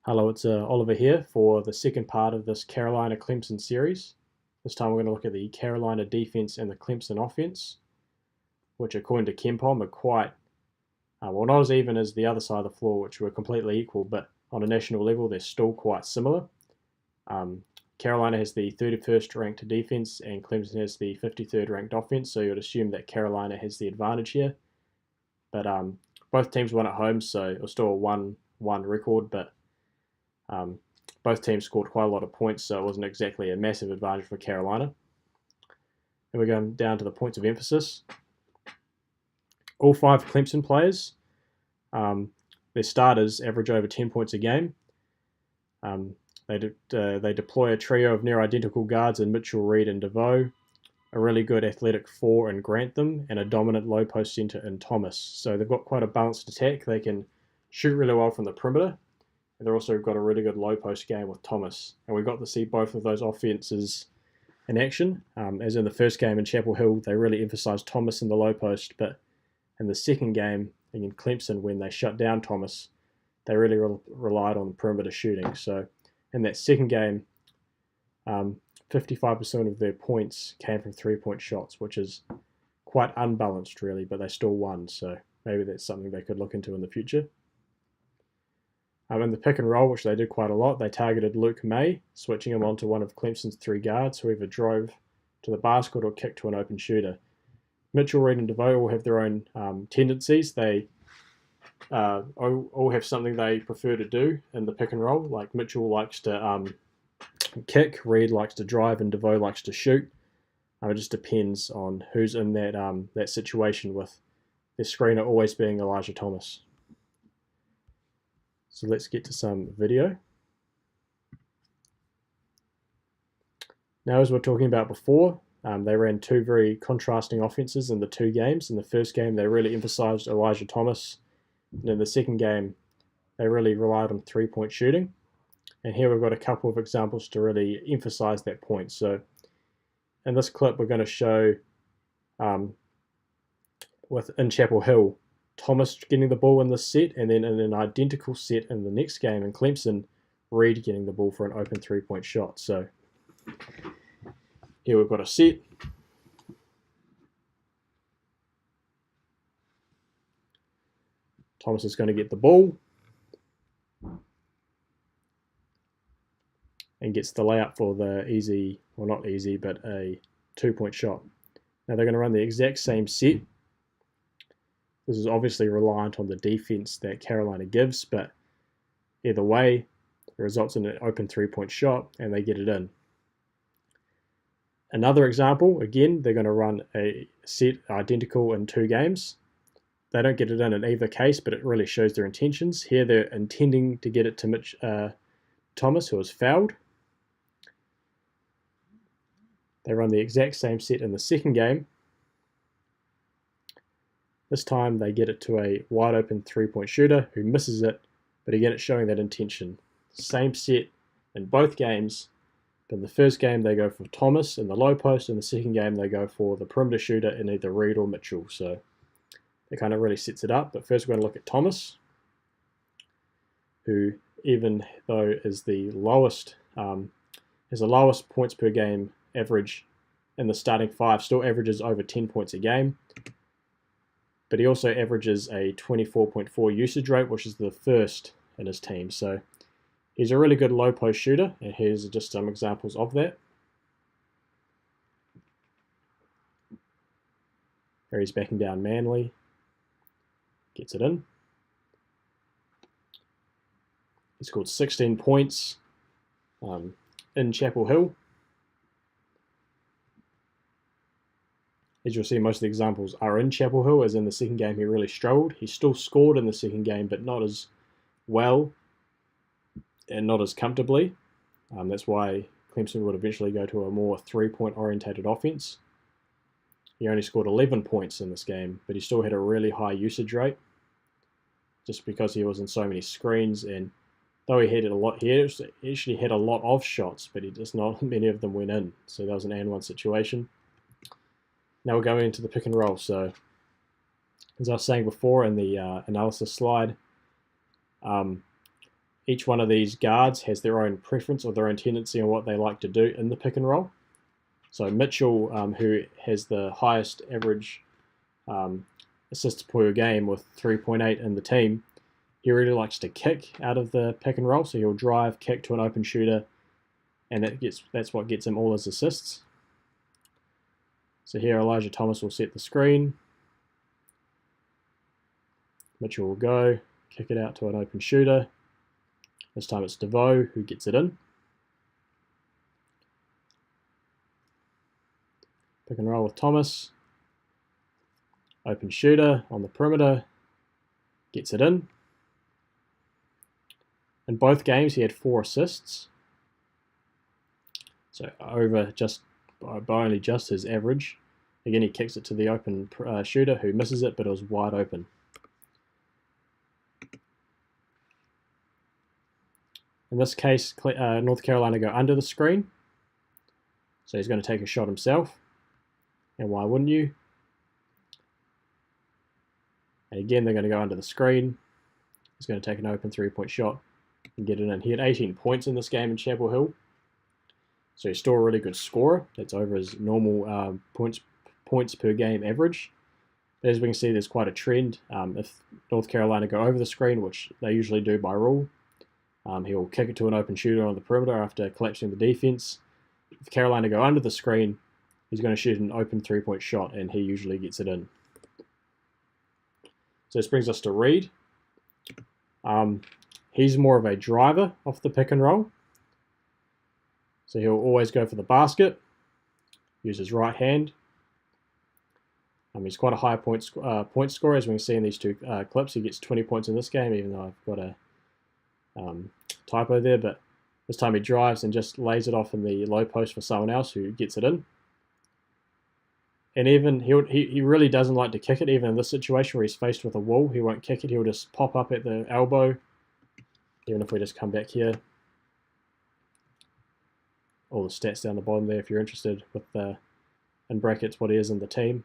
Hello, it's Oliver here for the second part of this Carolina-Clemson series. This time we're going to look at the Carolina defense and the Clemson offense, which according to KenPom are quite, well, not as even as the other side of the floor, which were completely equal, but on a national level they're still quite similar. Carolina has the 31st ranked defense and Clemson has the 53rd ranked offense, so you would assume that Carolina has the advantage here. But both teams won at home, so it was still a 1-1 record, but both teams scored quite a lot of points, so it wasn't exactly a massive advantage for Carolina. And we're going down to the points of emphasis. All 5 Clemson players, their starters average over 10 points a game. They deploy a trio of near-identical guards in Mitchell, Reed, and DeVoe, a really good athletic 4 in Grantham, and a dominant low-post center in Thomas. So they've got quite a balanced attack. They can shoot really well from the perimeter. And they've also got a really good low post game with Thomas. And we got to see both of those offenses in action. As in the first game in Chapel Hill, they really emphasized Thomas in the low post. But in the second game against Clemson, when they shut down Thomas, they really relied on perimeter shooting. So in that second game, 55% of their points came from three-point shots, which is quite unbalanced, really, but they still won. So maybe that's something they could look into in the future. In the pick and roll, which they did quite a lot, they targeted Luke May, switching him onto one of Clemson's 3 guards who either drove to the basket or kicked to an open shooter. Mitchell, Reed, and DeVoe all have their own tendencies. They all have something they prefer to do in the pick and roll. Like Mitchell likes to kick, Reed likes to drive, and DeVoe likes to shoot. It just depends on who's in that situation, with their screener always being Elijah Thomas. So let's get to some video. Now, as we were talking about before, they ran 2 very contrasting offenses in the 2 games. In the first game, they really emphasized Elijah Thomas. And in the second game, they really relied on three-point shooting. And here we've got a couple of examples to really emphasize that point. So in this clip, we're going to show in Chapel Hill, Thomas getting the ball in this set, and then in an identical set in the next game in Clemson, Reed getting the ball for an open three-point shot. So here we've got a set. Thomas is going to get the ball and gets the layup for the easy, well, not easy, but a 2-point shot. Now they're going to run the exact same set. This is obviously reliant on the defense that Carolina gives, but either way, it results in an open 3-point shot and they get it in. Another example, again, they're going to run a set identical in 2 games. They don't get it in either case, but it really shows their intentions. Here they're intending to get it to Thomas, who was fouled. They run the exact same set in the second game. This time they get it to a wide open 3-point shooter who misses it, but again it's showing that intention. Same set in both games, but in the first game they go for Thomas in the low post, in the second game they go for the perimeter shooter in either Reed or Mitchell. So it kind of really sets it up. But first we're going to look at Thomas, who, even though is the lowest, has the lowest points per game average in the starting 5, still averages over 10 points a game. But he also averages a 24.4 usage rate, which is the first in his team. So he's a really good low post shooter, and here's just some examples of that. Here he's backing down Manley, gets it in. He scored 16 points in Chapel Hill. As you'll see, most of the examples are in Chapel Hill, as in the second game he really struggled. He still scored in the second game, but not as well and not as comfortably. That's why Clemson would eventually go to a more 3-point orientated offense. He only scored 11 points in this game, but he still had a really high usage rate, just because he was in so many screens. And though he had a lot, he actually had a lot of shots, but not many of them went in. So that was an and one situation. Now we're going into the pick and roll. So as I was saying before in the analysis slide, each one of these guards has their own preference or their own tendency on what they like to do in the pick and roll. So Mitchell, who has the highest average assists per game with 3.8 in the team, he really likes to kick out of the pick and roll. So he'll drive, kick to an open shooter, and that's what gets him all his assists. So here Elijah Thomas will set the screen. Mitchell will go, kick it out to an open shooter. This time it's DeVoe who gets it in. Pick and roll with Thomas. Open shooter on the perimeter. Gets it in. In both games he had 4 assists. So over by only just his average. Again, he kicks it to the open shooter who misses it, but it was wide open. In this case, North Carolina go under the screen. So he's going to take a shot himself. And why wouldn't you? And again, they're going to go under the screen. He's going to take an open 3-point shot and get it in. He had 18 points in this game in Chapel Hill. So he's still a really good scorer. That's over his normal points per game average. But as we can see, there's quite a trend. If North Carolina go over the screen, which they usually do by rule, he'll kick it to an open shooter on the perimeter after collapsing the defense. If Carolina go under the screen, he's going to shoot an open 3-point shot, and he usually gets it in. So this brings us to Reed. He's more of a driver off the pick and roll. So he'll always go for the basket, use his right hand. He's quite a high point scorer, as we can see in these two clips. He gets 20 points in this game, even though I've got a typo there. But this time he drives and just lays it off in the low post for someone else who gets it in. And even he really doesn't like to kick it, even in this situation where he's faced with a wall. He won't kick it. He'll just pop up at the elbow. Even if we just come back here. All the stats down the bottom there if you're interested with in brackets what he is in the team.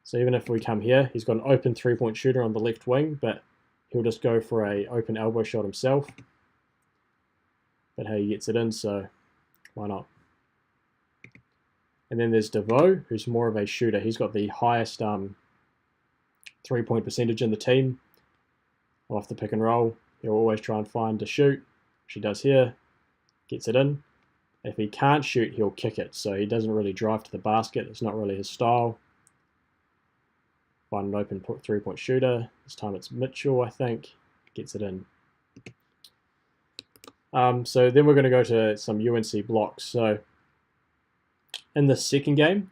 So even if we come here, he's got an open 3-point shooter on the left wing, but he'll just go for a open elbow shot himself. But hey, he gets it in, so why not? And then there's DeVoe, who's more of a shooter. He's got the highest 3-point percentage in the team. Off the pick and roll, he'll always try and find to shoot, which he does here. Gets it in. If he can't shoot, he'll kick it. So he doesn't really drive to the basket. It's not really his style. Find an open 3-point shooter. This time it's Mitchell, I think. Gets it in. So then we're going to go to some UNC blocks. So in the second game,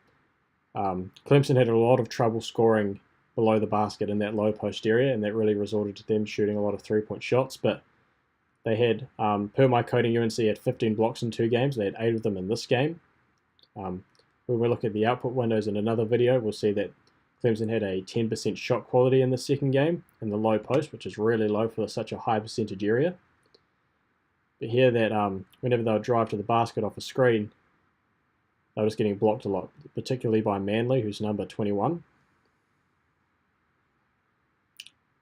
Clemson had a lot of trouble scoring below the basket in that low post area, and that really resorted to them shooting a lot of 3-point shots. But they had, per my coding, UNC had 15 blocks in 2 games. They had 8 of them in this game. When we look at the output windows in another video, we'll see that Clemson had a 10% shot quality in the second game in the low post, which is really low for such a high percentage area. But here that whenever they would drive to the basket off a screen, they were just getting blocked a lot, particularly by Manley, who's number 21.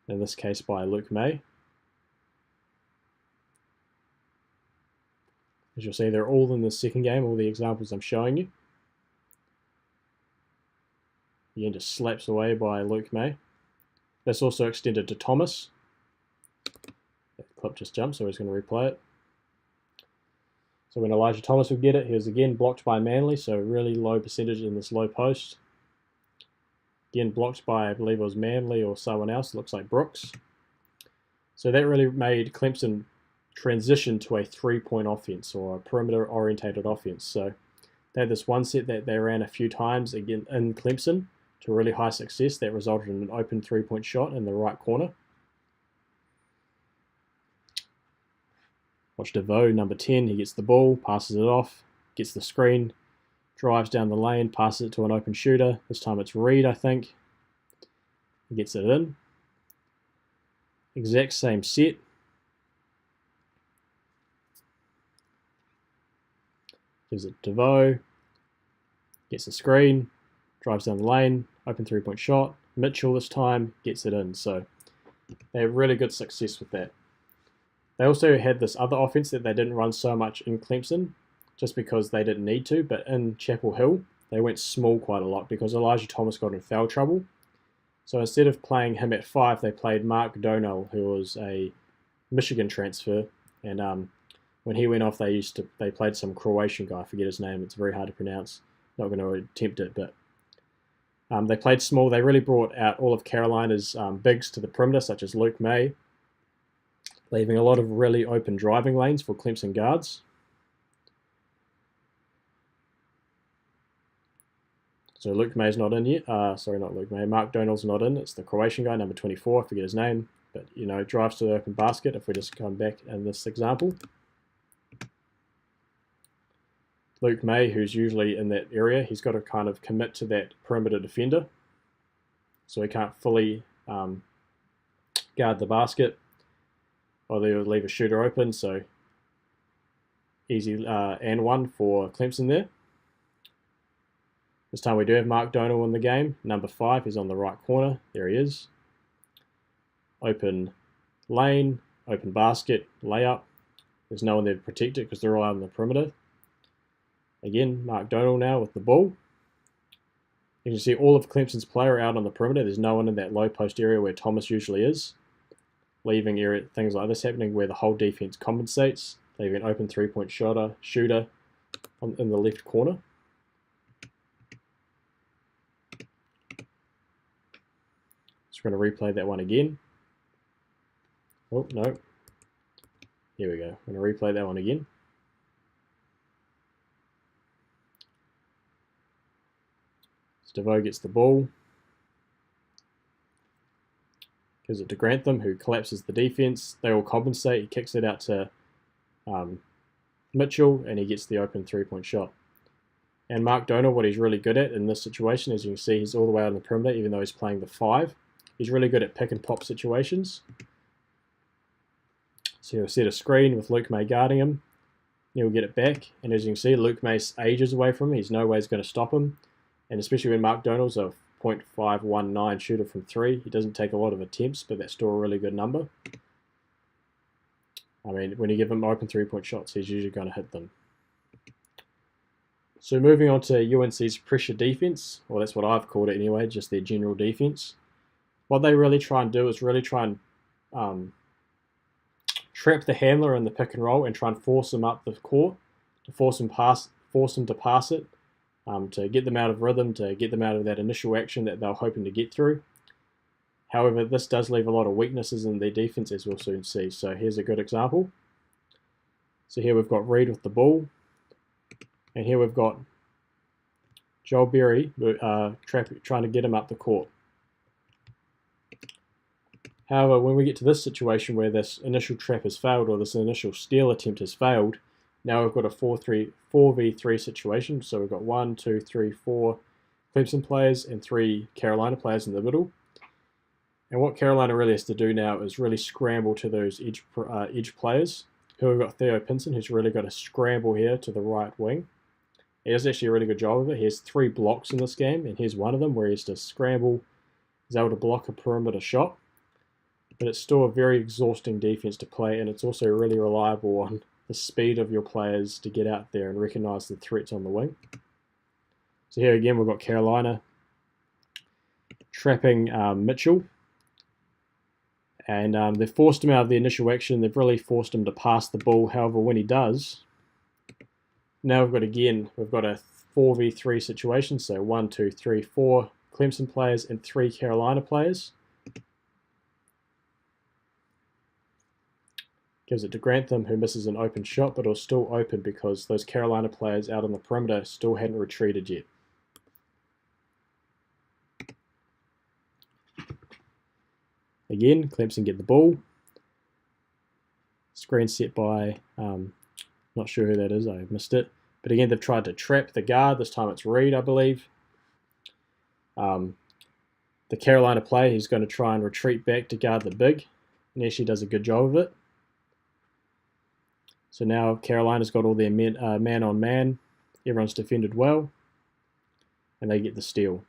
In this case by Luke May. As you'll see, they're all in the second game, all the examples I'm showing you. Again, just slaps away by Luke May. That's also extended to Thomas. That clip just jumped, so he's going to replay it. So when Elijah Thomas would get it, he was again blocked by Manley, so really low percentage in this low post. Again, blocked by, I believe it was Manley or someone else. It looks like Brooks. So that really made Clemson transition to a 3-point offense or a perimeter-orientated offense. So they had this one set that they ran a few times again in Clemson to really high success that resulted in an open 3-point shot in the right corner. Watch DeVoe, number 10. He gets the ball, passes it off, gets the screen, drives down the lane, passes it to an open shooter. This time it's Reed, I think. He gets it in. Exact same set. Gives it to DeVoe. Gets the screen, drives down the lane, open 3-point shot. Mitchell this time gets it in. So they have really good success with that. They also had this other offense that they didn't run so much in Clemson, just because they didn't need to, but in Chapel Hill, they went small quite a lot because Elijah Thomas got in foul trouble. So instead of playing him at 5, they played Mark Donnell, who was a Michigan transfer, and when he went off, they played some Croatian guy. I forget his name. It's very hard to pronounce. Not going to attempt it, but they played small. They really brought out all of Carolina's bigs to the perimeter, such as Luke May, leaving a lot of really open driving lanes for Clemson guards. So Luke May's not in yet. Sorry, not Luke May. Mark Donnell's not in. It's the Croatian guy, number 24. I forget his name. But, drives to the open basket, if we just come back in this example. Luke May, who's usually in that area, he's got to kind of commit to that perimeter defender. So he can't fully guard the basket, or they would leave a shooter open. So easy and one for Clemson there. This time we do have Mark Donnell in the game. Number 5, he's on the right corner. There he is. Open lane, open basket, layup. There's no one there to protect it because they're all out on the perimeter. Again, Mark Donnell now with the ball. You can see all of Clemson's player out on the perimeter. There's no one in that low post area where Thomas usually is, leaving things like this happening where the whole defense compensates, leaving an open three-point shooter in the left corner. So we're going to replay that one again. Oh, no. Here we go. I'm going to replay that one again. DeVoe gets the ball. Gives it to Grantham, who collapses the defense. They all compensate. He kicks it out to Mitchell, and he gets the open three-point shot. And Mark Donnell, what he's really good at in this situation, as you can see, he's all the way out on the perimeter, even though he's playing the 5. He's really good at pick and pop situations. So he'll set a screen with Luke May guarding him. He'll get it back, and as you can see, Luke May ages away from him. He's no way going to stop him. And especially when Mark Donnell's a .519 shooter from 3, he doesn't take a lot of attempts, but that's still a really good number. I mean, when you give him open three-point shots, he's usually going to hit them. So moving on to UNC's pressure defense, well, that's what I've called it anyway, just their general defense. What they really try and do is really try and trap the handler in the pick and roll and try and force him up the court, to force him to pass it, to get them out of rhythm, to get them out of that initial action that they're hoping to get through. However, this does leave a lot of weaknesses in their defense, as we'll soon see. So here's a good example. So here we've got Reed with the ball, and here we've got Joel Berry trying to get him up the court. However, when we get to this situation where this initial trap has failed, or this initial steal attempt has failed, now we've got a 4v3 situation. So we've got 1, 2, 3, 4 Clemson players and 3 Carolina players in the middle. And what Carolina really has to do now is really scramble to those edge players. Here we've got Theo Pinson, who's really got to scramble here to the right wing. He does actually a really good job of it. He has 3 blocks in this game, and here's one of them where he has to scramble. He's able to block a perimeter shot. But it's still a very exhausting defense to play, and it's also really reliable on the speed of your players to get out there and recognize the threats on the wing. So here again, we've got Carolina trapping Mitchell. And they've forced him out of the initial action. They've really forced him to pass the ball. However, when he does, now we've got a 4v3 situation. So 1, 2, 3, 4 Clemson players and 3 Carolina players. Gives it to Grantham, who misses an open shot, but it was still open because those Carolina players out on the perimeter still hadn't retreated yet. Again, Clemson get the ball. Screen set by, not sure who that is, I missed it. But again, they've tried to trap the guard. This time it's Reed, I believe. The Carolina player, he's going to try and retreat back to guard the big. And actually does a good job of it. So now Carolina's got all their man-on-man. Everyone's defended well. And they get the steal.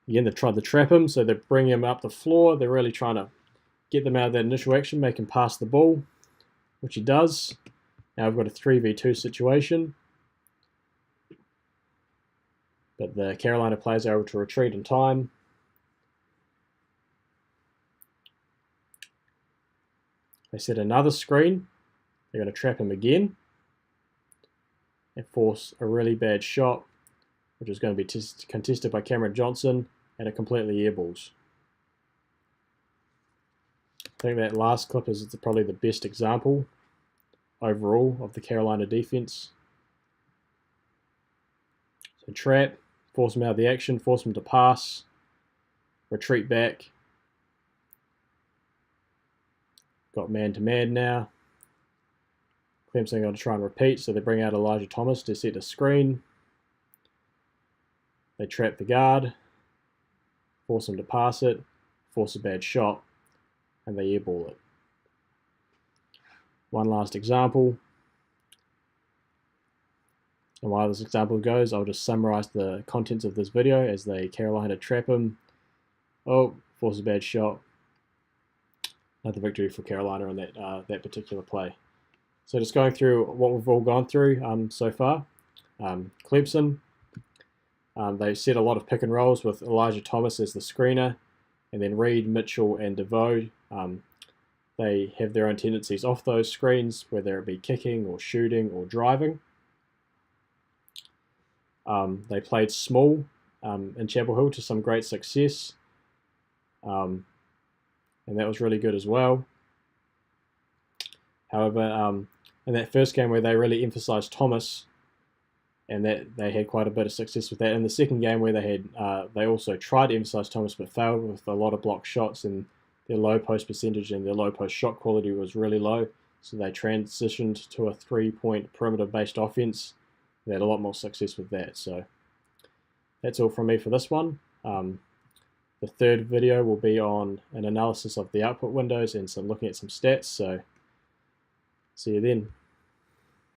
Again, they've tried to trap him, so they're bringing him up the floor. They're really trying to get them out of that initial action, make him pass the ball, which he does. Now we've got a 3v2 situation. But the Carolina players are able to retreat in time. They set another screen. They're going to trap him again and force a really bad shot, which is going to be contested by Cameron Johnson, and it completely airballs. I think that last clip is probably the best example overall of the Carolina defense. So trap, force him out of the action, force him to pass, retreat back. Got man-to-man now. Clemson are going to try and repeat, so they bring out Elijah Thomas to set a screen. They trap the guard, force him to pass it, force a bad shot, and they airball it. One last example. And while this example goes, I'll just summarize the contents of this video as they Carolina trap him. Oh, force a bad shot. Another victory for Carolina on that particular play. So just going through what we've all gone through so far. Clemson, they set a lot of pick and rolls with Elijah Thomas as the screener, and then Reed, Mitchell, and DeVoe. They have their own tendencies off those screens, whether it be kicking or shooting or driving. They played small in Chapel Hill to some great success. And that was really good as well. However, in that first game where they really emphasized Thomas, and that they had quite a bit of success with that. In the second game where they also tried to emphasize Thomas but failed with a lot of blocked shots, and their low post percentage and their low post shot quality was really low. So they transitioned to a 3-point perimeter-based offense. They had a lot more success with that. So that's all from me for this one. The third video will be on an analysis of the output windows and looking at some stats. So see you then.